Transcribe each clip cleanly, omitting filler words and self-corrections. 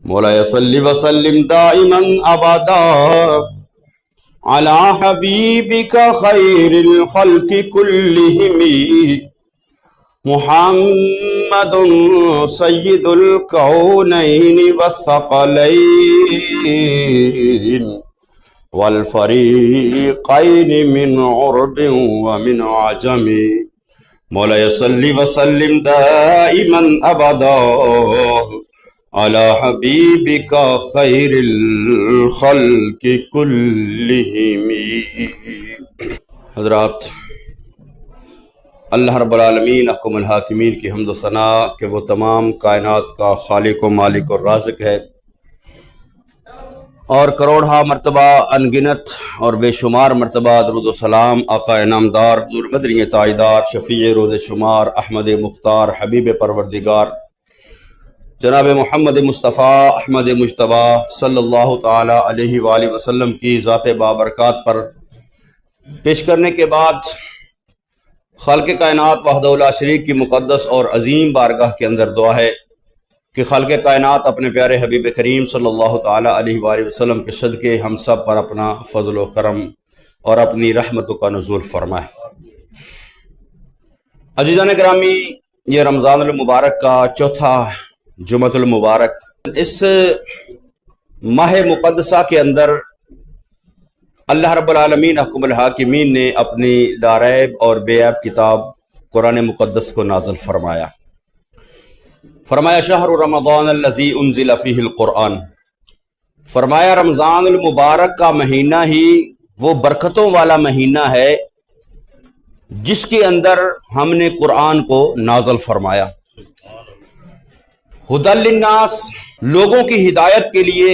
مولا صلی وسلم دائما ابدا علی حبیبک خیر الخلق کلہم محمد سید الکونین والثقلین والفریقین من عرب ومن عجم مولا صلی وسلم دائما ابدا علی حبیبک خیر الخلق کلہم۔ حضرات، اللہ رب العالمین احکم الحاکمین کی حمد و ثنا کہ وہ تمام کائنات کا خالق و مالک اور رازق ہے، اور کروڑہا مرتبہ انگنت اور بے شمار مرتبہ درود و سلام آقا انعامدار حضور مدنی تاجدار شفیع روز شمار احمد مختار حبیب پروردگار جناب محمد مصطفیٰ احمد مجتبی صلی اللہ تعالی علیہ وآلہ وسلم کی ذات بابرکات پر پیش کرنے کے بعد خالق کائنات وحدہ لا شریک کی مقدس اور عظیم بارگاہ کے اندر دعا ہے کہ خالق کائنات اپنے پیارے حبیب کریم صلی اللہ تعالی علیہ وآلہ وسلم کے صدقے ہم سب پر اپنا فضل و کرم اور اپنی رحمتوں کا نزول فرمائے۔ عزیزان گرامی، یہ رمضان المبارک کا چوتھا جمعۃ المبارک، اس ماہ مقدسہ کے اندر اللہ رب العالمین احکم الحاکمین نے اپنی لا ریب اور بے عیب کتاب قرآن مقدس کو نازل فرمایا۔ فرمایا شہر رمضان الذی انزل فیہ القرآن، فرمایا رمضان المبارک کا مہینہ ہی وہ برکتوں والا مہینہ ہے جس کے اندر ہم نے قرآن کو نازل فرمایا۔ ھدی للناس، لوگوں کی ہدایت کے لیے،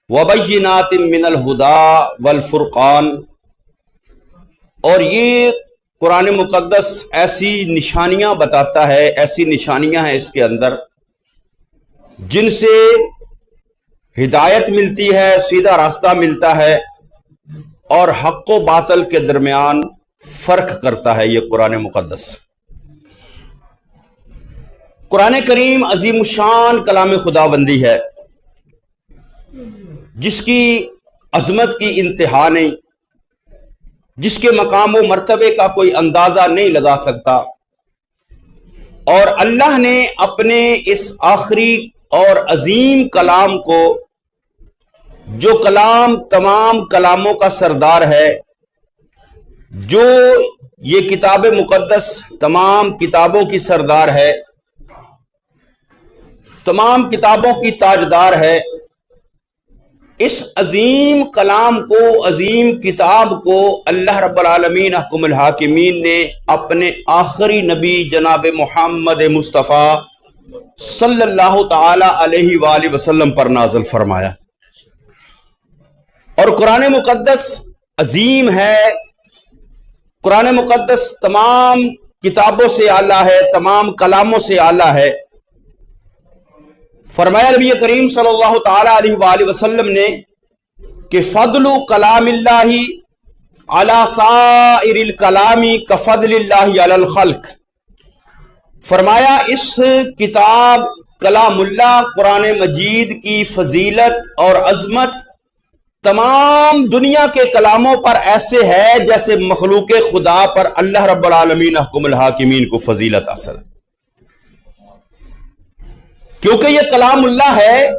وبینات من الہدی والفرقان، اور یہ قرآن مقدس ایسی نشانیاں بتاتا ہے، ایسی نشانیاں ہیں اس کے اندر جن سے ہدایت ملتی ہے، سیدھا راستہ ملتا ہے، اور حق و باطل کے درمیان فرق کرتا ہے یہ قرآن مقدس۔ قرآن کریم عظیم الشان کلام خداوندی ہے جس کی عظمت کی انتہا نہیں، جس کے مقام و مرتبے کا کوئی اندازہ نہیں لگا سکتا، اور اللہ نے اپنے اس آخری اور عظیم کلام کو، جو کلام تمام کلاموں کا سردار ہے، جو یہ کتاب مقدس تمام کتابوں کی سردار ہے، تمام کتابوں کی تاجدار ہے، اس عظیم کلام کو، عظیم کتاب کو اللہ رب العالمین احکم الحاکمین نے اپنے آخری نبی جناب محمد مصطفیٰ صلی اللہ تعالی علیہ وآلہ وسلم پر نازل فرمایا۔ اور قرآن مقدس عظیم ہے، قرآن مقدس تمام کتابوں سے اعلیٰ ہے، تمام کلاموں سے اعلیٰ ہے۔ فرمایا نبی کریم صلی اللہ تعالی علیہ وآلہ وسلم نے کہ فضل کلام اللہ علی سائر الکلام کفضل اللہ علی الخلق، فرمایا اس کتاب کلام اللہ قرآن مجید کی فضیلت اور عظمت تمام دنیا کے کلاموں پر ایسے ہے جیسے مخلوق خدا پر اللہ رب العالمین احکم الحاکمین کو فضیلت حاصل ہے، کیونکہ یہ کلام اللہ ہے،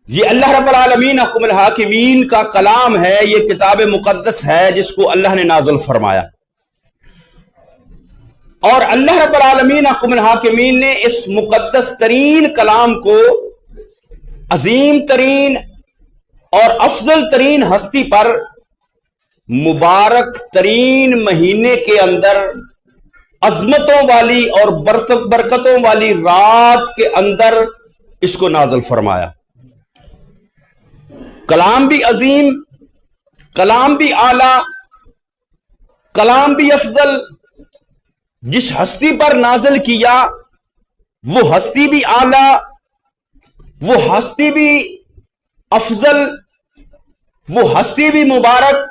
یہ اللہ رب العالمین احکم الحاکمین کا کلام ہے، یہ کتاب مقدس ہے جس کو اللہ نے نازل فرمایا۔ اور اللہ رب العالمین احکم الحاکمین نے اس مقدس ترین کلام کو عظیم ترین اور افضل ترین ہستی پر مبارک ترین مہینے کے اندر عظمتوں والی اور برکتوں والی رات کے اندر اس کو نازل فرمایا۔ کلام بھی عظیم، کلام بھی اعلیٰ، کلام بھی افضل، جس ہستی پر نازل کیا وہ ہستی بھی اعلیٰ، وہ ہستی بھی افضل، وہ ہستی بھی مبارک،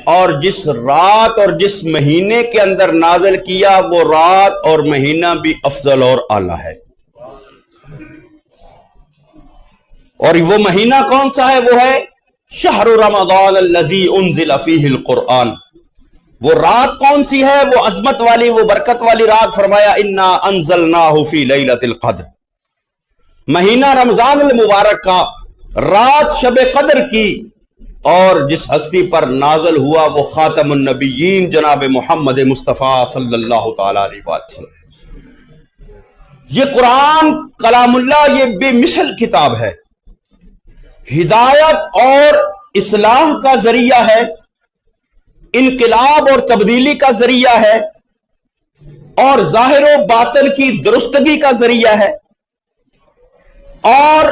اور جس رات اور جس مہینے کے اندر نازل کیا وہ رات اور مہینہ بھی افضل اور اعلیٰ ہے۔ اور وہ مہینہ کون سا ہے؟ وہ ہے شہر رمضان الذی انزل فیہ القرآن۔ وہ رات کون سی ہے؟ وہ عظمت والی، وہ برکت والی رات۔ فرمایا انا انزلناہ فی لیلۃ القدر، مہینہ رمضان المبارک کا، رات شب قدر کی، اور جس ہستی پر نازل ہوا وہ خاتم النبیین جناب محمد مصطفیٰ صلی اللہ تعالی علیہ وسلم۔ یہ قرآن کلام اللہ، یہ بے مثل کتاب ہے، ہدایت اور اصلاح کا ذریعہ ہے، انقلاب اور تبدیلی کا ذریعہ ہے، اور ظاہر و باطن کی درستگی کا ذریعہ ہے، اور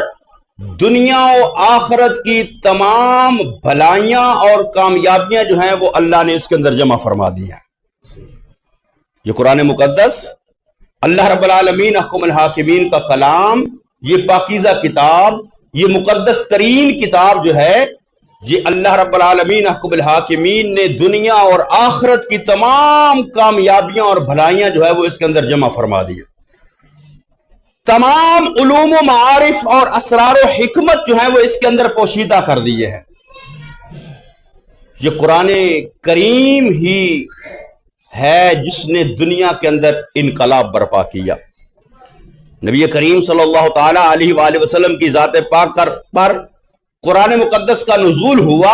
دنیا و آخرت کی تمام بھلائیاں اور کامیابیاں جو ہیں وہ اللہ نے اس کے اندر جمع فرما دی ہیں۔ یہ قرآن مقدس اللہ رب العالمین احکم الحاکمین کا کلام، یہ پاکیزہ کتاب، یہ مقدس ترین کتاب جو ہے، یہ اللہ رب العالمین احکم الحاکمین نے دنیا اور آخرت کی تمام کامیابیاں اور بھلائیاں جو ہے وہ اس کے اندر جمع فرما دی ہیں۔ تمام علوم و معارف اور اسرار و حکمت جو ہیں وہ اس کے اندر پوشیدہ کر دیے ہیں۔ یہ قرآن کریم ہی ہے جس نے دنیا کے اندر انقلاب برپا کیا۔ نبی کریم صلی اللہ تعالی علیہ وآلہ وسلم کی ذات پاک پر قرآن مقدس کا نزول ہوا،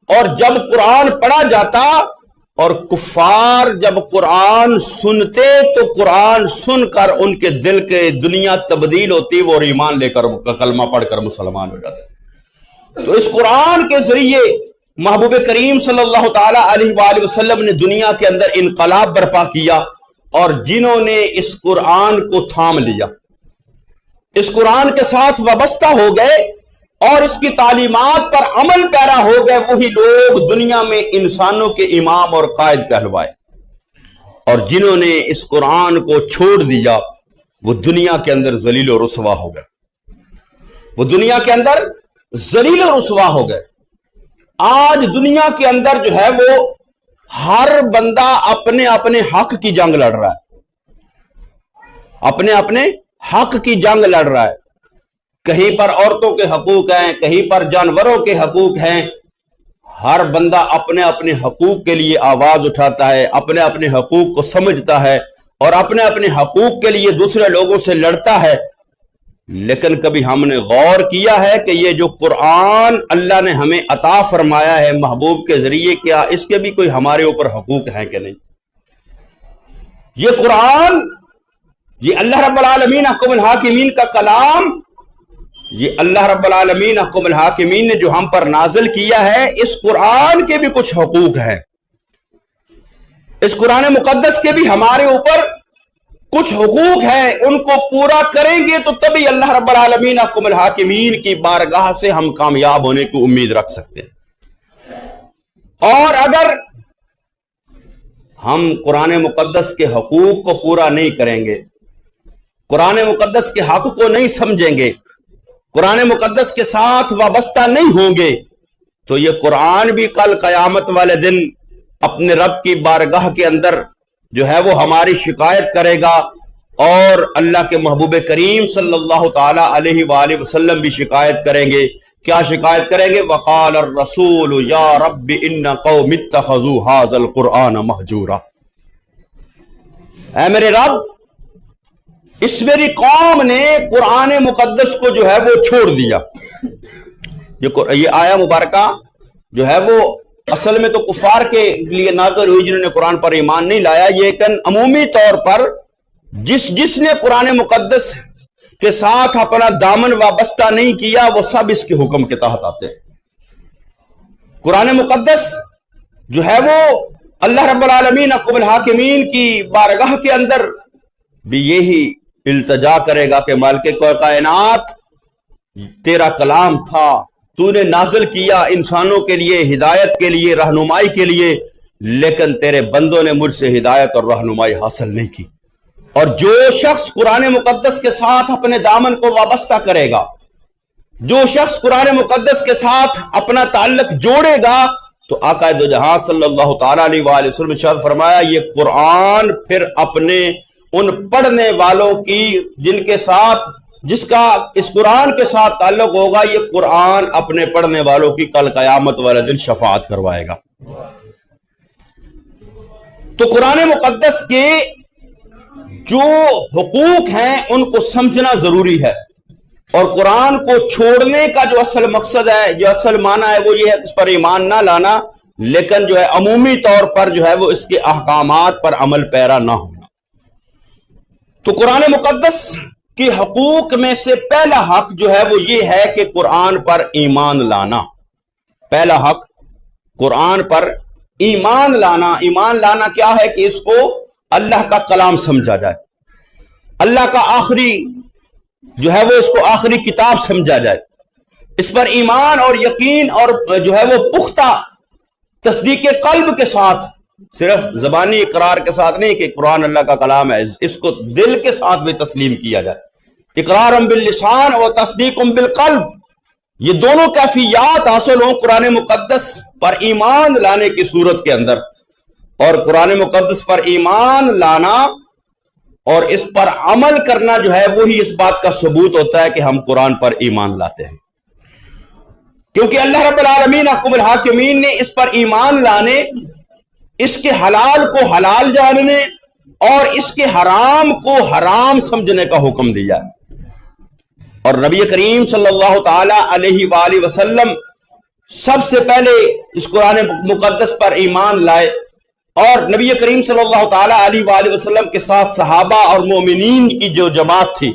اور جب قرآن پڑھا جاتا اور کفار جب قرآن سنتے تو قرآن سن کر ان کے دل کے دنیا تبدیل ہوتی، وہ ایمان لے کر کلمہ پڑھ کر مسلمان ہو جاتے۔ تو اس قرآن کے ذریعے محبوب کریم صلی اللہ تعالی علیہ وآلہ وسلم نے دنیا کے اندر انقلاب برپا کیا، اور جنہوں نے اس قرآن کو تھام لیا، اس قرآن کے ساتھ وابستہ ہو گئے اور اس کی تعلیمات پر عمل پیرا ہو گئے، وہی لوگ دنیا میں انسانوں کے امام اور قائد کہلوائے، اور جنہوں نے اس قرآن کو چھوڑ دیا وہ دنیا کے اندر ذلیل و رسوا ہو گئے، وہ دنیا کے اندر ذلیل و رسوا ہو گئے۔ آج دنیا کے اندر جو ہے وہ ہر بندہ اپنے اپنے حق کی جنگ لڑ رہا ہے، اپنے اپنے حق کی جنگ لڑ رہا ہے۔ کہیں پر عورتوں کے حقوق ہیں، کہیں پر جانوروں کے حقوق ہیں۔ ہر بندہ اپنے اپنے حقوق کے لیے آواز اٹھاتا ہے، اپنے اپنے حقوق کو سمجھتا ہے، اور اپنے اپنے حقوق کے لیے دوسرے لوگوں سے لڑتا ہے۔ لیکن کبھی ہم نے غور کیا ہے کہ یہ جو قرآن اللہ نے ہمیں عطا فرمایا ہے محبوب کے ذریعے، کیا اس کے بھی کوئی ہمارے اوپر حقوق ہیں کہ نہیں؟ یہ قرآن، یہ اللہ رب العالمین احکم الحاکمین کا کلام، یہ اللہ رب العالمین احکم الحاکمین نے جو ہم پر نازل کیا ہے، اس قرآن کے بھی کچھ حقوق ہیں، اس قرآن مقدس کے بھی ہمارے اوپر کچھ حقوق ہیں۔ ان کو پورا کریں گے تو تبھی اللہ رب العالمین احکم الحاکمین کی بارگاہ سے ہم کامیاب ہونے کی امید رکھ سکتے ہیں۔ اور اگر ہم قرآن مقدس کے حقوق کو پورا نہیں کریں گے، قرآن مقدس کے حق کو نہیں سمجھیں گے، قرآن مقدس کے ساتھ وابستہ نہیں ہوں گے، تو یہ قرآن بھی کل قیامت والے دن اپنے رب کی بارگاہ کے اندر جو ہے وہ ہماری شکایت کرے گا، اور اللہ کے محبوب کریم صلی اللہ تعالی علیہ وآلہ وسلم بھی شکایت کریں گے۔ کیا شکایت کریں گے؟ وقال الرسول یا رب ان قوم اتخذوا ھذا القرآن مہجورا، اے میرے رب، اس میری قوم نے قرآن مقدس کو جو ہے وہ چھوڑ دیا۔ یہ آیہ مبارکہ جو ہے وہ اصل میں تو کفار کے لیے نازل ہوئی جنہوں نے قرآن پر ایمان نہیں لایا، لیکن عمومی طور پر جس نے قرآن مقدس کے ساتھ اپنا دامن وابستہ نہیں کیا وہ سب اس کے حکم کے تحت آتے ہیں۔ قرآن مقدس جو ہے وہ اللہ رب العالمین احکم الحاکمین کی بارگاہ کے اندر بھی یہی التجا کرے گا کہ مالک کائنات، تیرا کلام تھا، تو نے نازل کیا انسانوں کے لیے، ہدایت کے لیے، رہنمائی کے لیے، لیکن تیرے بندوں نے مجھ سے ہدایت اور رہنمائی حاصل نہیں کی۔ اور جو شخص قرآن مقدس کے ساتھ اپنے دامن کو وابستہ کرے گا، جو شخص قرآن مقدس کے ساتھ اپنا تعلق جوڑے گا، تو آقا دو جہاں صلی اللہ تعالی علیہ وآلہ وسلم نے ارشاد فرمایا، یہ قرآن پھر اپنے ان پڑھنے والوں کی جن کے ساتھ جس کا اس قرآن کے ساتھ تعلق ہوگا، یہ قرآن اپنے پڑھنے والوں کی کل قیامت والے دن شفاعت کروائے گا۔ تو قرآن مقدس کے جو حقوق ہیں ان کو سمجھنا ضروری ہے، اور قرآن کو چھوڑنے کا جو اصل مقصد ہے، جو اصل معنی ہے، وہ یہ ہے کہ اس پر ایمان نہ لانا، لیکن جو ہے عمومی طور پر جو ہے وہ اس کے احکامات پر عمل پیرا نہ ہونا۔ تو قرآن مقدس کے حقوق میں سے پہلا حق جو ہے وہ یہ ہے کہ قرآن پر ایمان لانا۔ پہلا حق قرآن پر ایمان لانا۔ ایمان لانا کیا ہے؟ کہ اس کو اللہ کا کلام سمجھا جائے، اللہ کا آخری جو ہے وہ اس کو آخری کتاب سمجھا جائے، اس پر ایمان اور یقین اور جو ہے وہ پختہ تصدیق قلب کے ساتھ، صرف زبانی اقرار کے ساتھ نہیں کہ قرآن اللہ کا کلام ہے، اس کو دل کے ساتھ بھی تسلیم کیا جائے۔ اقرار باللسان اور تصدیق بالقلب، یہ دونوں کیفیات حاصل ہوں قرآن مقدس پر ایمان لانے کی صورت کے اندر۔ اور قرآن مقدس پر ایمان لانا اور اس پر عمل کرنا جو ہے وہی اس بات کا ثبوت ہوتا ہے کہ ہم قرآن پر ایمان لاتے ہیں، کیونکہ اللہ رب العالمین احکم الحاکمین نے اس پر ایمان لانے، اس کے حلال کو حلال جاننے اور اس کے حرام کو حرام سمجھنے کا حکم دیا ہے۔ اور نبی کریم صلی اللہ تعالی علیہ وآلہ وسلم سب سے پہلے اس قرآن مقدس پر ایمان لائے، اور نبی کریم صلی اللہ تعالی علیہ وآلہ وسلم کے ساتھ صحابہ اور مومنین کی جو جماعت تھی،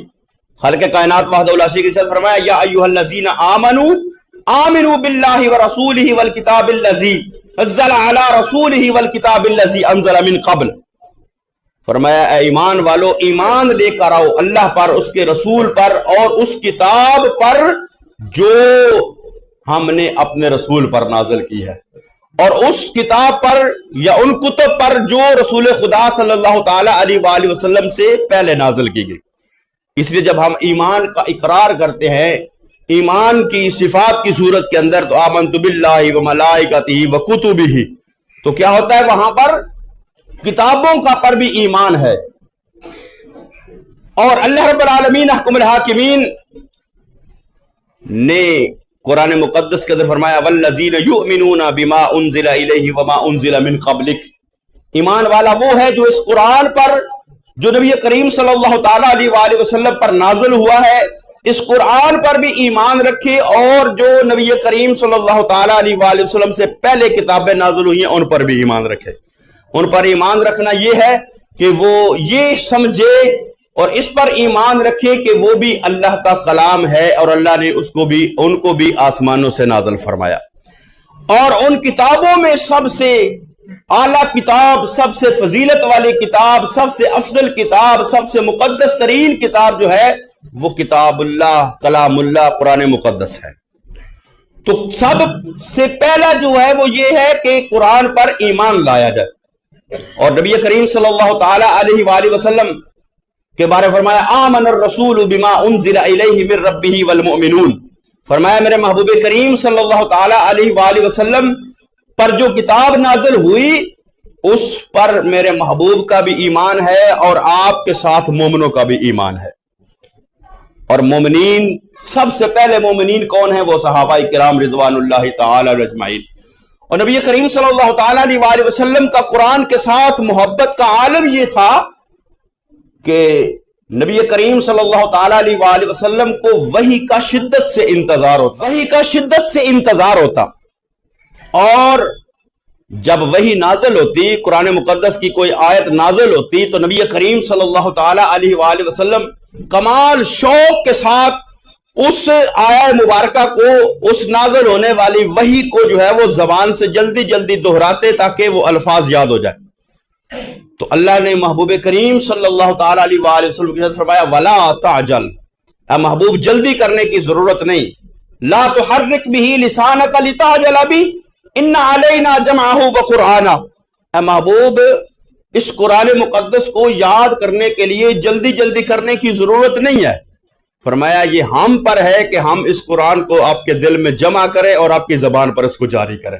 خالق کائنات وحدہ لا شریک لہ نے فرمایا یا ایھا الذین آمنوا آمنوا باللہ ورسولہ والکتاب الذی نزل علی رسولہ والکتاب الذی انزل من قبل۔ فرمایا اے ایمان والو، ایمان لے کر آؤ اللہ پر، اس کے رسول پر اور اس کتاب پر جو ہم نے اپنے رسول پر نازل کی ہے، اور اس کتاب پر یا ان کتب پر جو رسول خدا صلی اللہ تعالی علیہ وآلہ وسلم سے پہلے نازل کی گئی۔ اس لیے جب ہم ایمان کا اقرار کرتے ہیں ایمان کی صفات کی صورت کے اندر، تو آمنت باللہ وملائکتہ وکتبہ، تو کیا ہوتا ہے وہاں پر کتابوں کا پر بھی ایمان ہے۔ اور اللہ رب العالمین احکم الحاکمین نے قرآن مقدس کے اندر فرمایا والذین یؤمنون بما انزل الیہ وما انزل من قبلک، ایمان والا وہ ہے جو اس قرآن پر جو نبی کریم صلی اللہ تعالی علیہ وآلہ وسلم پر نازل ہوا ہے، اس قرآن پر بھی ایمان رکھے، اور جو نبی کریم صلی اللہ تعالی علیہ وآلہ وسلم سے پہلے کتابیں نازل ہوئی ہیں ان پر بھی ایمان رکھے۔ ان پر ایمان رکھنا یہ ہے کہ وہ یہ سمجھے اور اس پر ایمان رکھے کہ وہ بھی اللہ کا کلام ہے، اور اللہ نے ان کو بھی آسمانوں سے نازل فرمایا، اور ان کتابوں میں سب سے اعلیٰ کتاب، سب سے فضیلت والی کتاب، سب سے افضل کتاب، سب سے مقدس ترین کتاب جو ہے وہ کتاب اللہ، کلام اللہ، قرآن مقدس ہے۔ تو سب سے پہلا جو ہے وہ یہ ہے کہ قرآن پر ایمان لایا جائے، اور نبی کریم صلی اللہ تعالی علیہ وآلہ وسلم کے بارے فرمایا آمن الرسول بما انزل الیہ من ربہ والمؤمنون، فرمایا میرے محبوب کریم صلی اللہ تعالی علیہ وآلہ وسلم پر جو کتاب نازل ہوئی اس پر میرے محبوب کا بھی ایمان ہے، اور آپ کے ساتھ مومنوں کا بھی ایمان ہے۔ اور مومنین، سب سے پہلے مومنین کون ہیں؟ وہ صحابہ کرام رضوان اللہ تعالی علیہم اجمعین۔ اور نبی کریم صلی اللہ تعالی علیہ وآلہ وسلم کا قرآن کے ساتھ محبت کا عالم یہ تھا کہ نبی کریم صلی اللہ تعالی علیہ وآلہ وسلم کو وحی کا شدت سے انتظار ہوتا، اور جب وحی نازل ہوتی، قرآن مقدس کی کوئی آیت نازل ہوتی، تو نبی کریم صلی اللہ تعالی علیہ وآلہ وسلم کمال شوق کے ساتھ اس آیہ مبارکہ کو، اس نازل ہونے والی وحی کو جو ہے وہ زبان سے جلدی جلدی دہراتے تاکہ وہ الفاظ یاد ہو جائے۔ تو اللہ نے محبوب کریم صلی اللہ تعالی علیہ وآلہ وسلم کے ساتھ فرمایا ولا تعجل، اے محبوب جلدی کرنے کی ضرورت نہیں، لا تحرک به لسانک لتعجل به ان علینا جمعہ وقرآنہ، اے محبوب اس قرآن مقدس کو یاد کرنے کے لیے جلدی جلدی کرنے کی ضرورت نہیں ہے، فرمایا یہ ہم پر ہے کہ ہم اس قرآن کو آپ کے دل میں جمع کریں اور آپ کی زبان پر اس کو جاری کریں۔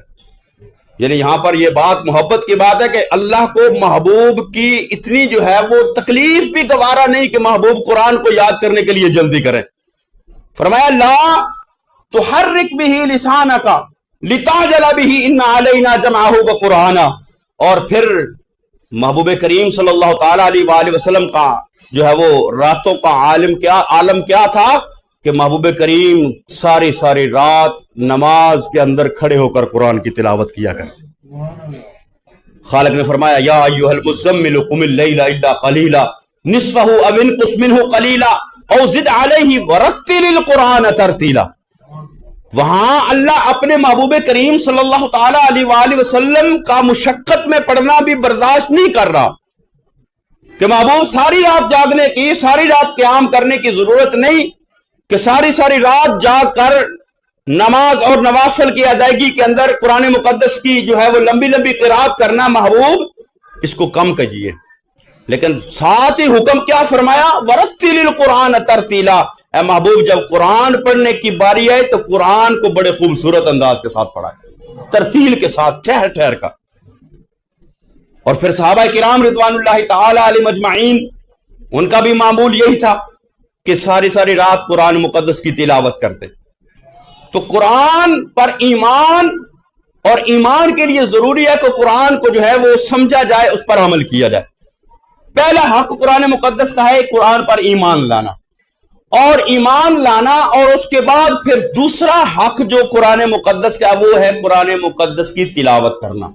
یعنی یہاں پر یہ بات محبت کی بات ہے کہ اللہ کو محبوب کی اتنی جو ہے وہ تکلیف بھی گوارا نہیں کہ محبوب قرآن کو یاد کرنے کے لیے جلدی کریں. فرمایا لا تحرک به لسانک لتعجل به ان علینا جمعہ وقرآنہ. اور پھر محبوب کریم صلی اللہ تعالی علیہ وآلہ وسلم کا جو ہے وہ راتوں کا عالم کیا تھا کہ محبوب کریم ساری رات نماز کے اندر کھڑے ہو کر قرآن کی تلاوت کیا کرتے. خالق نے فرمایا یا ایھا المزمل قم اللیل الا قلیلا نصفہ او انقص منہ قلیلا او زد علیہ ورتل القرآن ترتیلا. وہاں اللہ اپنے محبوب کریم صلی اللہ تعالی علیہ وآلہ وسلم کا مشقت میں پڑھنا بھی برداشت نہیں کر رہا کہ محبوب ساری رات جاگنے کی، ساری رات قیام کرنے کی ضرورت نہیں کہ ساری رات جاگ کر نماز اور نوافل کی ادائیگی کے اندر قرآن مقدس کی جو ہے وہ لمبی قرات کرنا، محبوب اس کو کم کیجیے. لیکن ساتھ ہی حکم کیا فرمایا؟ ورتل القرآن ترتیلا. اے محبوب جب قرآن پڑھنے کی باری آئے تو قرآن کو بڑے خوبصورت انداز کے ساتھ پڑھائے، ترتیل کے ساتھ، ٹھہر کا. اور پھر صحابہ کرام رضوان اللہ تعالی علیہم اجمعین ان کا بھی معمول یہی تھا کہ ساری رات قرآن مقدس کی تلاوت کرتے. تو قرآن پر ایمان، اور ایمان کے لیے ضروری ہے کہ قرآن کو جو ہے وہ سمجھا جائے، اس پر عمل کیا جائے. پہلا حق قرآن مقدس کا ہے قرآن پر ایمان لانا، اور اس کے بعد پھر دوسرا حق جو قرآن مقدس کا وہ ہے قرآن مقدس کی تلاوت کرنا.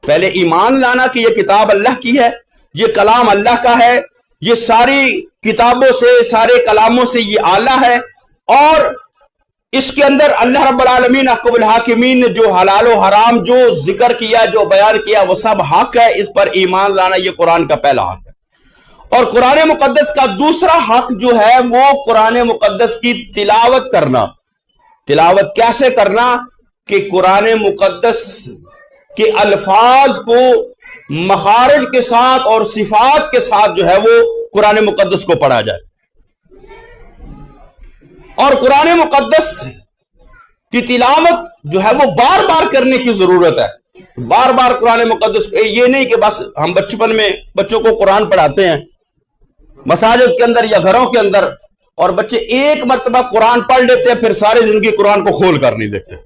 پہلے ایمان لانا کہ یہ کتاب اللہ کی ہے، یہ کلام اللہ کا ہے، یہ ساری کتابوں سے، سارے کلاموں سے یہ اعلیٰ ہے، اور اس کے اندر اللہ رب العالمین احکم الحاکمین نے جو حلال و حرام جو ذکر کیا، جو بیان کیا، وہ سب حق ہے. اس پر ایمان لانا یہ قرآن کا پہلا حق ہے. اور قرآن مقدس کا دوسرا حق جو ہے وہ قرآن مقدس کی تلاوت کرنا. تلاوت کیسے کرنا؟ کہ قرآن مقدس کے الفاظ کو مخارج کے ساتھ اور صفات کے ساتھ جو ہے وہ قرآن مقدس کو پڑھا جائے. اور قرآن مقدس کی تلاوت جو ہے وہ بار بار کرنے کی ضرورت ہے. بار بار قرآن مقدس، یہ نہیں کہ بس ہم بچپن میں بچوں کو قرآن پڑھاتے ہیں مساجد کے اندر یا گھروں کے اندر، اور بچے ایک مرتبہ قرآن پڑھ لیتے ہیں پھر ساری زندگی قرآن کو کھول کر نہیں دیکھتے.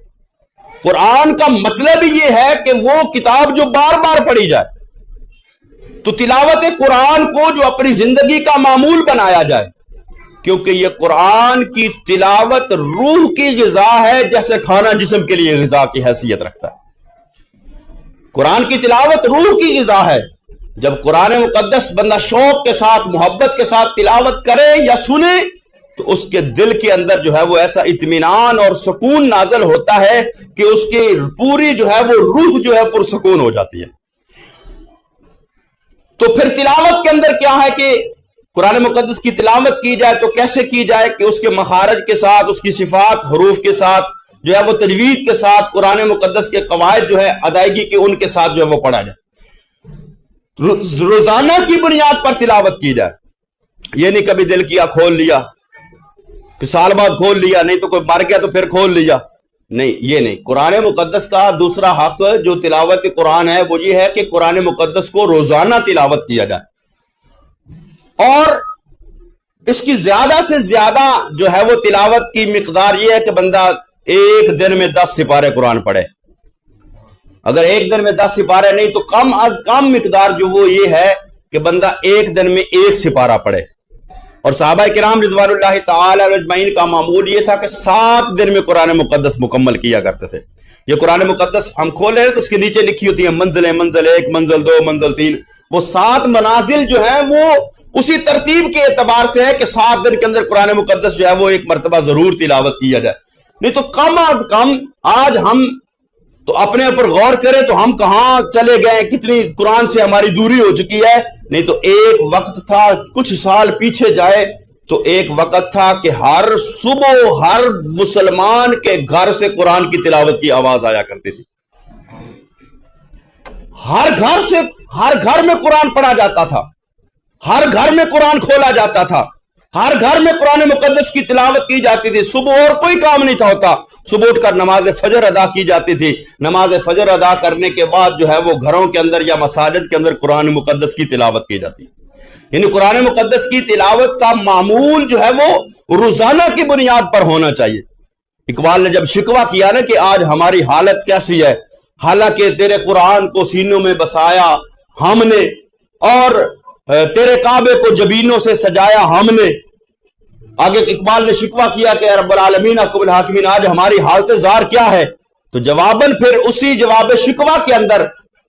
قرآن کا مطلب یہ ہے کہ وہ کتاب جو بار بار پڑھی جائے. تو تلاوت قرآن کو جو اپنی زندگی کا معمول بنایا جائے، کیونکہ یہ قرآن کی تلاوت روح کی غذا ہے، جیسے کھانا جسم کے لیے غذا کی حیثیت رکھتا ہے. قرآن کی تلاوت روح کی غذا ہے. جب قرآن مقدس بندہ شوق کے ساتھ، محبت کے ساتھ تلاوت کرے یا سنے تو اس کے دل کے اندر جو ہے وہ ایسا اطمینان اور سکون نازل ہوتا ہے کہ اس کی پوری جو ہے وہ روح جو ہے پرسکون ہو جاتی ہے. تو پھر تلاوت کے اندر کیا ہے کہ قرآن مقدس کی تلاوت کی جائے تو کیسے کی جائے کہ اس کے مخارج کے ساتھ، اس کی صفات، حروف کے ساتھ جو ہے وہ تجوید کے ساتھ، قرآن مقدس کے قواعد جو ہے ادائیگی کے ان کے ساتھ جو ہے وہ پڑھا جائے. روزانہ کی بنیاد پر تلاوت کی جائے. یہ نہیں کبھی دل کیا کھول لیا، کہ سال بعد کھول لیا، نہیں تو کوئی مر گیا تو پھر کھول لیا. نہیں، یہ نہیں. قرآن مقدس کا دوسرا حق جو تلاوت قرآن ہے وہ یہ ہے کہ قرآن مقدس کو روزانہ تلاوت کیا جائے، اور اس کی زیادہ سے زیادہ جو ہے وہ تلاوت کی مقدار یہ ہے کہ بندہ ایک دن میں 10 سپارے قرآن پڑھے. اگر ایک دن میں 10 سپارے نہیں تو کم از کم مقدار جو وہ یہ ہے کہ بندہ ایک دن میں 1 سپارہ پڑھے. اور صحابہ کرام رضوان اللہ تعالی اجمعین کا معمول یہ تھا کہ 7 دن میں قرآن مقدس مکمل کیا کرتے تھے. یہ قرآن مقدس ہم کھولے تو اس کے نیچے لکھی ہوتی ہیں منزلیں، منزل 1، منزل 2، منزل 3. وہ 7 منازل جو ہیں وہ اسی ترتیب کے اعتبار سے ہے کہ 7 دن کے اندر قرآن مقدس جو ہے وہ ایک مرتبہ ضرور تلاوت کیا جائے. نہیں تو کم از کم آج ہم تو اپنے اوپر غور کریں تو ہم کہاں چلے گئے، کتنی قرآن سے ہماری دوری ہو چکی ہے. نہیں تو ایک وقت تھا، کچھ سال پیچھے جائے تو ایک وقت تھا کہ ہر صبح ہر مسلمان کے گھر سے قرآن کی تلاوت کی آواز آیا کرتی تھی. ہر گھر میں قرآن پڑھا جاتا تھا، ہر گھر میں قرآن کھولا جاتا تھا. ہر گھر میں قرآن مقدس کی تلاوت کی جاتی تھی، صبح اور کوئی کام نہیں تھا ہوتا، صبح اٹھ کر نماز فجر ادا کی جاتی تھی، نماز فجر ادا کرنے کے بعد جو ہے وہ گھروں کے اندر یا مساجد کے اندر قرآن مقدس کی تلاوت کی جاتی ہے۔ یعنی قرآن مقدس کی تلاوت کا معمول جو ہے وہ روزانہ کی بنیاد پر ہونا چاہیے۔ اقبال نے جب شکوہ کیا نا کہ آج ہماری حالت کیسی ہے، حالانکہ تیرے قرآن کو سینوں میں بسایا ہم نے اور تیرے کعبے کو جبینوں سے سجایا ہم نے، آگے اقبال نے شکوہ کیا کہ رب العالمین حکم الحاکمین آج ہماری حالت زار کیا ہے، تو جواباً پھر اسی جواب شکوہ کے اندر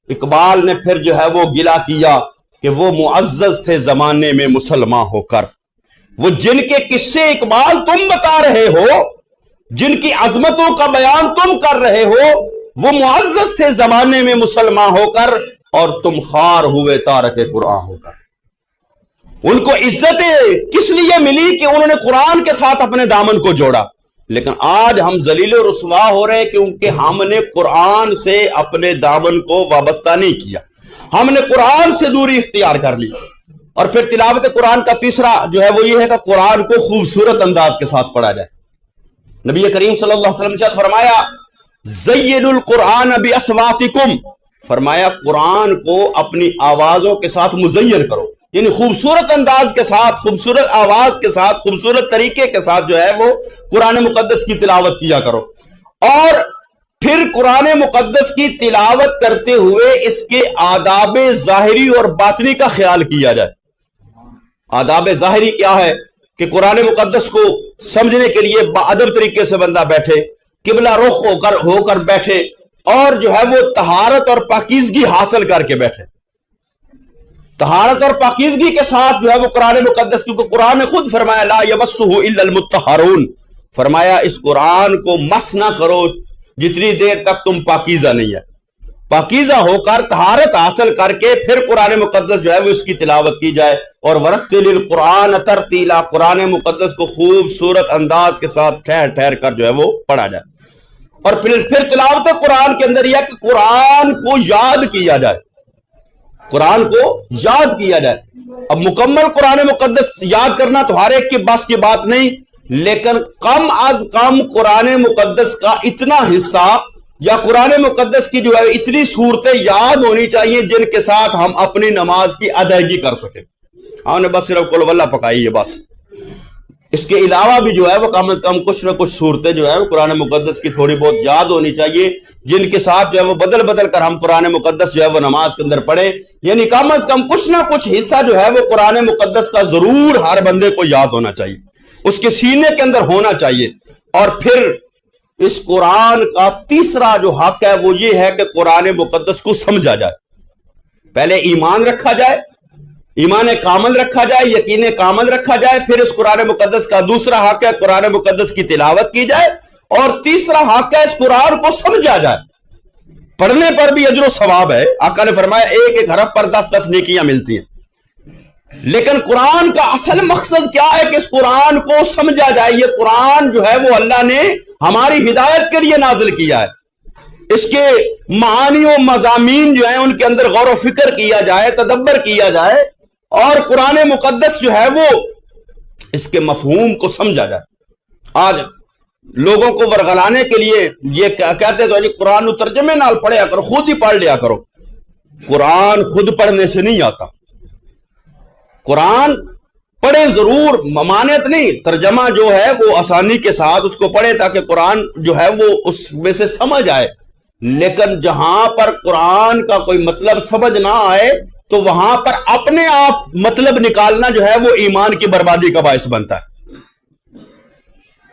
اقبال نے پھر جو ہے وہ گلہ کیا کہ وہ معزز تھے زمانے میں مسلمان ہو کر، وہ جن کے قصے اقبال تم بتا رہے ہو، جن کی عظمتوں کا بیان تم کر رہے ہو، وہ معزز تھے زمانے میں مسلمان ہو کر اور تم خوار ہوئے تارک قرآن ہو کر۔ ان کو عزت کس لیے ملی کہ انہوں نے قرآن کے ساتھ اپنے دامن کو جوڑا، لیکن آج ہم ذلیل و رسوا ہو رہے ہیں کیونکہ ہم نے قرآن سے اپنے دامن کو وابستہ نہیں کیا، ہم نے قرآن سے دوری اختیار کر لی۔ اور پھر تلاوت قرآن کا تیسرا جو ہے وہ یہ ہے کہ قرآن کو خوبصورت انداز کے ساتھ پڑھا جائے۔ نبی کریم صلی اللہ علیہ وسلم نے فرمایا زین القرآن باصواتکم، فرمایا قرآن کو اپنی آوازوں کے ساتھ مزین کرو، یعنی خوبصورت انداز کے ساتھ، خوبصورت آواز کے ساتھ، خوبصورت طریقے کے ساتھ جو ہے وہ قرآن مقدس کی تلاوت کیا کرو۔ اور پھر قرآن مقدس کی تلاوت کرتے ہوئے اس کے آداب ظاہری اور باطنی کا خیال کیا جائے۔ آداب ظاہری کیا ہے کہ قرآن مقدس کو سمجھنے کے لیے باادب طریقے سے بندہ بیٹھے، قبلہ رخ ہو کر بیٹھے، اور جو ہے وہ طہارت اور پاکیزگی حاصل کر کے بیٹھے، طہارت اور پاکیزگی کے ساتھ جو ہے وہ قرآن مقدس، کیونکہ قرآن نے خود فرمایا لا یمسہ الا المطہرون، فرمایا اس قرآن کو مس نہ کرو جتنی دیر تک تم پاکیزہ نہیں ہے۔ پاکیزہ ہو کر طہارت حاصل کر کے پھر قرآن مقدس جو ہے وہ اس کی تلاوت کی جائے، اور ورتل القرآن ترتیلا، قرآن مقدس کو خوبصورت انداز کے ساتھ ٹھہر ٹھہر کر جو ہے وہ پڑھا جائے۔ اور پھر تلاوت قرآن کے اندر یہ کہ قرآن کو یاد کیا جائے، قرآن کو یاد کیا جائے۔ اب مکمل قرآن مقدس یاد کرنا تو ہر ایک کے بس کی بات نہیں، لیکن کم از کم قرآن مقدس کا اتنا حصہ یا قرآن مقدس کی جو ہے اتنی صورتیں یاد ہونی چاہیے جن کے ساتھ ہم اپنی نماز کی ادائیگی کر سکیں۔ ہم نے بس صرف قل واللہ پکائی ہے بس، اس کے علاوہ بھی جو ہے وہ کم از کم کچھ نہ کچھ صورتیں جو ہے وہ قرآن مقدس کی تھوڑی بہت یاد ہونی چاہیے، جن کے ساتھ جو ہے وہ بدل بدل کر ہم قرآن مقدس جو ہے وہ نماز کے اندر پڑھیں۔ یعنی کم از کم کچھ نہ کچھ حصہ جو ہے وہ قرآن مقدس کا ضرور ہر بندے کو یاد ہونا چاہیے، اس کے سینے کے اندر ہونا چاہیے۔ اور پھر اس قرآن کا تیسرا جو حق ہے وہ یہ ہے کہ قرآن مقدس کو سمجھا جائے، پہلے ایمان رکھا جائے، ایمان کامل رکھا جائے، یقین کامل رکھا جائے، پھر اس قرآن مقدس کا دوسرا حق ہے قرآن مقدس کی تلاوت کی جائے، اور تیسرا حق ہے اس قرآن کو سمجھا جائے۔ پڑھنے پر بھی اجر و ثواب ہے، آقا نے فرمایا ایک ایک حرف پر 10 نیکیاں ملتی ہیں، لیکن قرآن کا اصل مقصد کیا ہے کہ اس قرآن کو سمجھا جائے۔ یہ قرآن جو ہے وہ اللہ نے ہماری ہدایت کے لیے نازل کیا ہے، اس کے معانی و مضامین جو ہیں ان کے اندر غور و فکر کیا جائے، تدبر کیا جائے، اور قرآن مقدس جو ہے وہ اس کے مفہوم کو سمجھا جائے۔ آج لوگوں کو ورغلانے کے لیے یہ کہتے تو قرآن ترجمے نال پڑھیا کرو، خود ہی پڑھ لیا کرو۔ قرآن خود پڑھنے سے نہیں آتا، قرآن پڑھے ضرور، ممانعت نہیں، ترجمہ جو ہے وہ آسانی کے ساتھ اس کو پڑھے تاکہ قرآن جو ہے وہ اس میں سے سمجھ آئے، لیکن جہاں پر قرآن کا کوئی مطلب سمجھ نہ آئے تو وہاں پر اپنے آپ مطلب نکالنا جو ہے وہ ایمان کی بربادی کا باعث بنتا ہے۔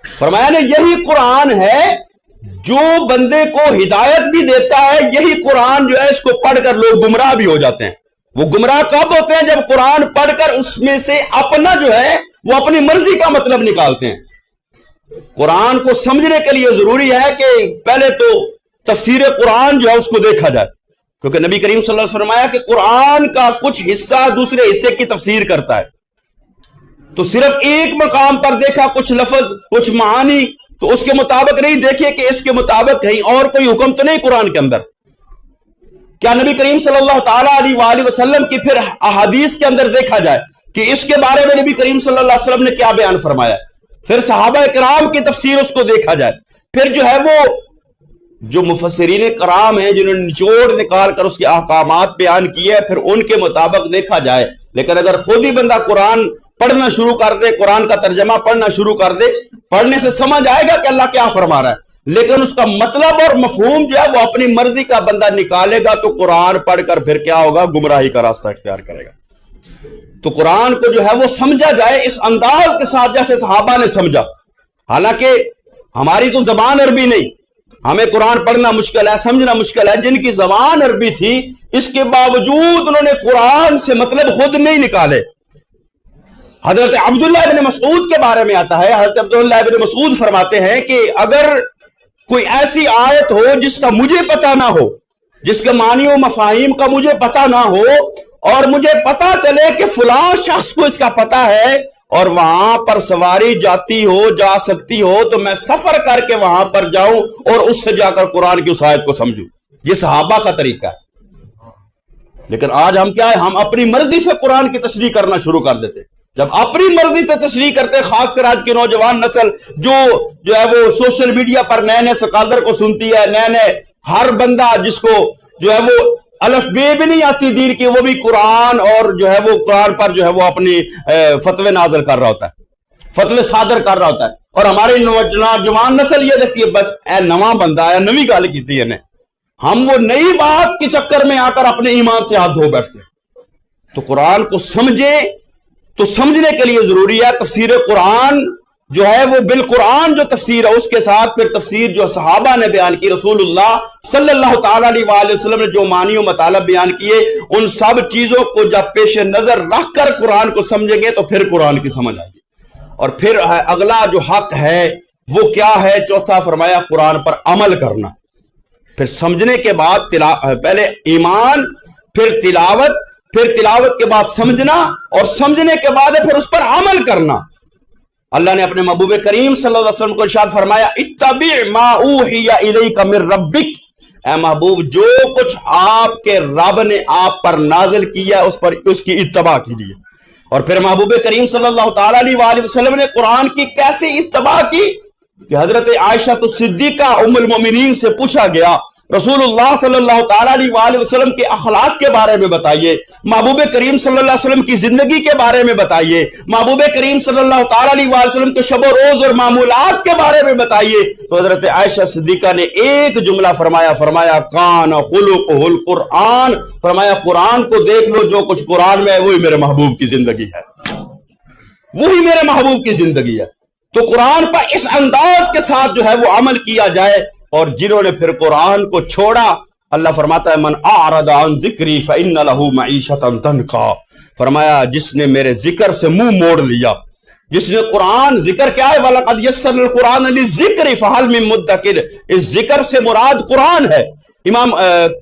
فرمایا نے یہی قرآن ہے جو بندے کو ہدایت بھی دیتا ہے، یہی قرآن جو ہے اس کو پڑھ کر لوگ گمراہ بھی ہو جاتے ہیں۔ وہ گمراہ کب ہوتے ہیں؟ جب قرآن پڑھ کر اس میں سے اپنا جو ہے وہ اپنی مرضی کا مطلب نکالتے ہیں۔ قرآن کو سمجھنے کے لیے ضروری ہے کہ پہلے تو تفسیر قرآن جو ہے اس کو دیکھا جائے، کیونکہ نبی کریم صلی اللہ علیہ وسلم فرمایا کہ قرآن کا کچھ حصہ دوسرے حصے کی تفسیر کرتا ہے، تو صرف ایک مقام پر دیکھا کچھ لفظ کچھ معانی تو اس کے مطابق نہیں دیکھے کہ اس کے مطابق کہیں اور کوئی حکم تو نہیں قرآن کے اندر۔ کیا نبی کریم صلی اللہ تعالیٰ علیہ وآلہ وسلم کی پھر احادیث کے اندر دیکھا جائے کہ اس کے بارے میں نبی کریم صلی اللہ علیہ وسلم نے کیا بیان فرمایا، پھر صحابہ کرام کی تفسیر اس کو دیکھا جائے، پھر جو ہے وہ جو مفسرین کرام ہیں جنہوں نے نچوڑ نکال کر اس کے احکامات بیان کیے پھر ان کے مطابق دیکھا جائے۔ لیکن اگر خود ہی بندہ قرآن پڑھنا شروع کر دے، قرآن کا ترجمہ پڑھنا شروع کر دے، پڑھنے سے سمجھ آئے گا کہ اللہ کیا فرما رہا ہے، لیکن اس کا مطلب اور مفہوم جو ہے وہ اپنی مرضی کا بندہ نکالے گا تو قرآن پڑھ کر پھر کیا ہوگا، گمراہی کا راستہ اختیار کرے گا۔ تو قرآن کو جو ہے وہ سمجھا جائے اس انداز کے ساتھ جیسے صحابہ نے سمجھا۔ حالانکہ ہماری تو زبان عربی نہیں، ہمیں قرآن پڑھنا مشکل ہے، سمجھنا مشکل ہے، جن کی زبان عربی تھی اس کے باوجود انہوں نے قرآن سے مطلب خود نہیں نکالے۔ حضرت عبداللہ ابن مسعود کے بارے میں آتا ہے، حضرت عبداللہ ابن مسعود فرماتے ہیں کہ اگر کوئی ایسی آیت ہو جس کا مجھے پتہ نہ ہو، جس کے معنی و مفاہیم کا مجھے پتہ نہ ہو، اور مجھے پتہ چلے کہ فلاں شخص کو اس کا پتہ ہے اور وہاں پر سواری جاتی ہو، جا سکتی ہو، تو میں سفر کر کے وہاں پر جاؤں اور اس سے جا کر قرآن کی اس آیت کو سمجھوں۔ یہ صحابہ کا طریقہ ہے۔ لیکن آج ہم کیا ہے، ہم اپنی مرضی سے قرآن کی تشریح کرنا شروع کر دیتے۔ جب اپنی مرضی سے تشریح کرتے، خاص کر آج کی نوجوان نسل جو ہے وہ سوشل میڈیا پر نئے نئے سکالر کو سنتی ہے، نئے ہر بندہ جس کو جو ہے وہ الف بے بھی نہیں آتی دین کی، وہ بھی قرآن اور جو ہے وہ قرآن پر جو ہے وہ اپنی فتوے نازل کر رہا ہوتا ہے، فتوے صادر کر رہا ہوتا ہے، اور ہماری نوجوان نسل یہ دیکھتی ہے بس اے نواں بندہ ہے، نوی گل کی تھی انہیں، ہم وہ نئی بات کے چکر میں آ کر اپنے ایمان سے ہاتھ دھو بیٹھتے ہیں۔ تو قرآن کو سمجھیں تو سمجھنے کے لیے ضروری ہے تفسیر قرآن جو ہے وہ بالقرآن جو تفسیر ہے اس کے ساتھ پھر تفسیر جو صحابہ نے بیان کی، رسول اللہ صلی اللہ تعالیٰ علیہ وآلہ وسلم نے جو معنی و مطالب بیان کیے، ان سب چیزوں کو جب پیش نظر رکھ کر قرآن کو سمجھیں گے تو پھر قرآن کی سمجھ آئے گی۔ اور پھر اگلا جو حق ہے وہ کیا ہے، چوتھا فرمایا قرآن پر عمل کرنا۔ پھر سمجھنے کے بعد پہلے ایمان، پھر تلاوت کے بعد سمجھنا، اور سمجھنے کے بعد پھر اس پر عمل کرنا۔ اللہ نے اپنے محبوب کریم صلی اللہ علیہ وسلم کو ارشاد فرمایا اتبع ما اوحی الیک من ربک، اے محبوب جو کچھ آپ کے رب نے آپ پر نازل کیا اس کی اتباع کیجیے۔ اور پھر محبوب کریم صلی اللہ تعالیٰ علیہ وآلہ وسلم نے قرآن کی کیسے اتباع کی کہ حضرت عائشہ صدیقہ ام المومنین سے پوچھا گیا رسول اللہ صلی اللہ تعالیٰ علیہ وآلہ وسلم کے اخلاق کے بارے میں بتائیے، محبوب کریم صلی اللہ علیہ وسلم کی زندگی کے بارے میں بتائیے، محبوب کریم صلی اللہ تعالیٰ علیہ وآلہ وسلم کے شب و روز اور معمولات کے بارے میں بتائیے، تو حضرت عائشہ صدیقہ نے ایک جملہ فرمایا کان خلقہ القرآن، فرمایا قرآن کو دیکھ لو، جو کچھ قرآن میں ہے وہی میرے محبوب کی زندگی ہے، وہی میرے محبوب کی زندگی ہے۔ تو قرآن پر اس انداز کے ساتھ جو ہے وہ عمل کیا جائے، اور جنہوں نے پھر قرآن کو چھوڑا، اللہ فرماتا ہے من اعرض عن ذکری فإن له معیشۃ ضنکا، فرمایا جس نے میرے ذکر سے منہ موڑ لیا، جس نے قرآن، ذکر کیا ہے وَلَقَدْ يَسَّرْنَا الْقُرْآنَ لِلذِّكْرِ فَهَلْ مِن مُدَّكِرٍ، اس ذکر سے مراد قرآن ہے۔ امام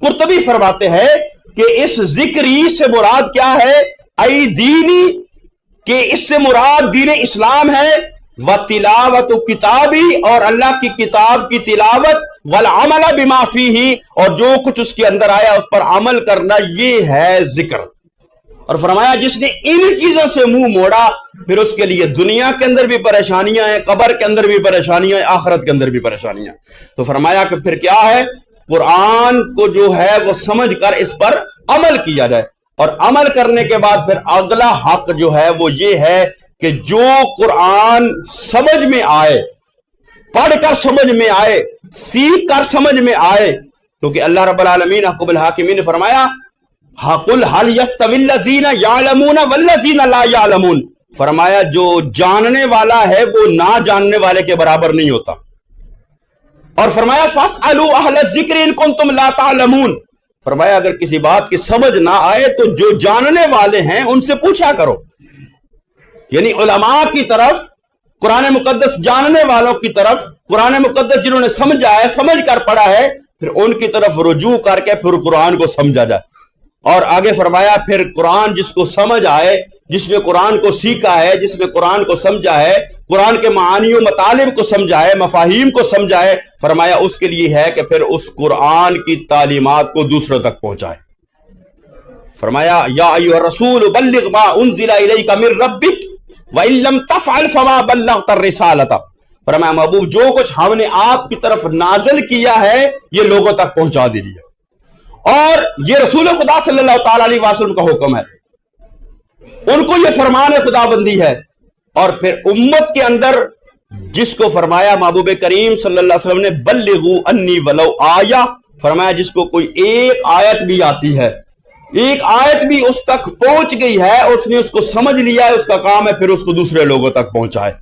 قرطبی فرماتے ہیں کہ اس ذکری سے مراد کیا ہے، ای دینی، کہ اس سے مراد دین اسلام ہے، وَتِلَاوَةُ کتابی، اور اللہ کی کتاب کی تلاوت، وَالْعَمَلَ بِمَا فِيهِ، اور جو کچھ اس کے اندر آیا اس پر عمل کرنا، یہ ہے ذکر۔ اور فرمایا جس نے ان چیزوں سے منہ موڑا پھر اس کے لیے دنیا کے اندر بھی پریشانیاں ہیں، قبر کے اندر بھی پریشانیاں ہیں، آخرت کے اندر بھی پریشانیاں ہیں۔ تو فرمایا کہ پھر کیا ہے، قرآن کو جو ہے وہ سمجھ کر اس پر عمل کیا جائے، اور عمل کرنے کے بعد پھر اگلا حق جو ہے وہ یہ ہے کہ جو قرآن سمجھ میں آئے، پڑھ کر سمجھ میں آئے، سیکھ کر سمجھ میں آئے، کیونکہ اللہ رب العالمین حکم الحاکمین نے فرمایا قل هل يستوي الذين يعلمون والذين لا يعلمون، فرمایا جو جاننے والا ہے وہ نہ جاننے والے کے برابر نہیں ہوتا، اور فرمایا فاسألوا اہل الذکر ان کنتم لا تعلمون، فرمایا اگر کسی بات کی سمجھ نہ آئے تو جو جاننے والے ہیں ان سے پوچھا کرو، یعنی علماء کی طرف، قرآن مقدس جاننے والوں کی طرف، قرآن مقدس جنہوں نے سمجھا ہے، سمجھ کر پڑھا ہے، پھر ان کی طرف رجوع کر کے پھر قرآن کو سمجھا جائے۔ اور آگے فرمایا پھر قرآن جس کو سمجھ آئے، جس نے قرآن کو سیکھا ہے، جس نے قرآن کو سمجھا ہے، قرآن کے معانی و مطالب کو سمجھا ہے، مفاہیم کو سمجھا ہے، فرمایا اس کے لیے ہے کہ پھر اس قرآن کی تعلیمات کو دوسروں تک پہنچائے۔ فرمایا یا ایھا الرسول بلغ ما انزل الیک من ربک وان لم تفعل فما بلغت الرسالۃ۔ فرمایا محبوب جو کچھ ہم نے آپ کی طرف نازل کیا ہے یہ لوگوں تک پہنچا دیجیے، اور یہ رسول خدا صلی اللہ تعالی علیہ وسلم کا حکم ہے، ان کو یہ فرمان خدا بندی ہے۔ اور پھر امت کے اندر جس کو فرمایا محبوب کریم صلی اللہ علیہ وسلم نے بلغوا انی ولو آیہ، فرمایا جس کو کوئی ایک آیت بھی آتی ہے، ایک آیت بھی اس تک پہنچ گئی ہے، اس نے اس کو سمجھ لیا ہے، اس کا کام ہے پھر اس کو دوسرے لوگوں تک پہنچائے۔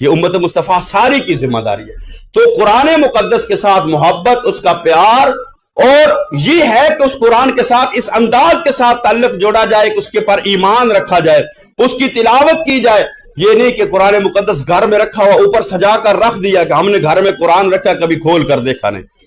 یہ امت مصطفیٰ ساری کی ذمہ داری ہے۔ تو قرآن مقدس کے ساتھ محبت، اس کا پیار، اور یہ ہے کہ اس قرآن کے ساتھ اس انداز کے ساتھ تعلق جوڑا جائے کہ اس کے پر ایمان رکھا جائے، اس کی تلاوت کی جائے۔ یہ نہیں کہ قرآن مقدس گھر میں رکھا ہوا اوپر سجا کر رکھ دیا کہ ہم نے گھر میں قرآن رکھا کبھی کھول کر دیکھا نہیں۔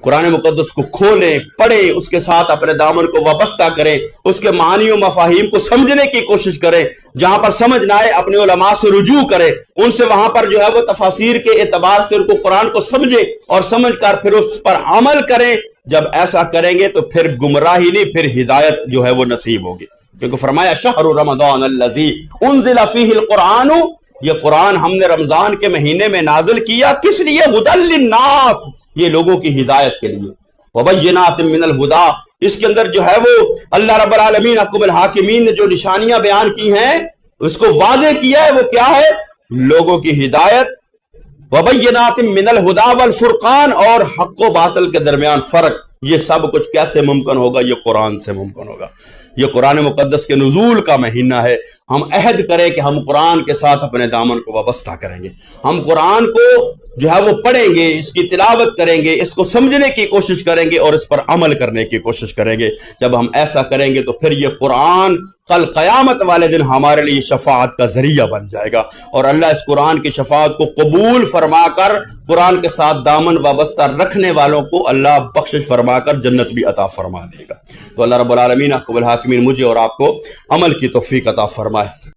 قرآن مقدس کو کھولیں، پڑھیں، اس کے ساتھ اپنے دامن کو وابستہ کریں، اس کے معانی و مفاہیم کو سمجھنے کی کوشش کریں، جہاں پر سمجھ نہ آئے اپنے علماء سے رجوع کریں، ان سے وہاں پر جو ہے وہ تفاسیر کے اعتبار سے ان کو قرآن کو سمجھیں اور سمجھ کر پھر اس پر عمل کریں۔ جب ایسا کریں گے تو پھر گمراہی نہیں، پھر ہدایت جو ہے وہ نصیب ہوگی، کیونکہ فرمایا شہر رمضان الذی انزل فیہ القرآن، یہ قرآن ہم نے رمضان کے مہینے میں نازل کیا، کس لیے؟ ھدی للناس، یہ لوگوں کی ہدایت کے لیے، وبینات من الہدی، اس کے اندر جو ہے وہ اللہ رب العالمین حکم الحاکمین نے جو نشانیاں بیان کی ہیں اس کو واضح کیا ہے، وہ کیا ہے؟ لوگوں کی ہدایت، وبینات من الہدی والفرقان، اور حق و باطل کے درمیان فرق۔ یہ سب کچھ کیسے ممکن ہوگا؟ یہ قرآن سے ممکن ہوگا۔ یہ قرآن مقدس کے نزول کا مہینہ ہے۔ ہم عہد کریں کہ ہم قرآن کے ساتھ اپنے دامن کو وابستہ کریں گے، ہم قرآن کو جو ہے وہ پڑھیں گے، اس کی تلاوت کریں گے، اس کو سمجھنے کی کوشش کریں گے اور اس پر عمل کرنے کی کوشش کریں گے۔ جب ہم ایسا کریں گے تو پھر یہ قرآن کل قیامت والے دن ہمارے لیے شفاعت کا ذریعہ بن جائے گا، اور اللہ اس قرآن کی شفاعت کو قبول فرما کر قرآن کے ساتھ دامن وابستہ رکھنے والوں کو اللہ بخشش فرما کر جنت بھی عطا فرما دے گا۔ تو اللہ رب العالمین حکم الحاکمین مجھے اور آپ کو عمل کی توفیق عطا فرمائے۔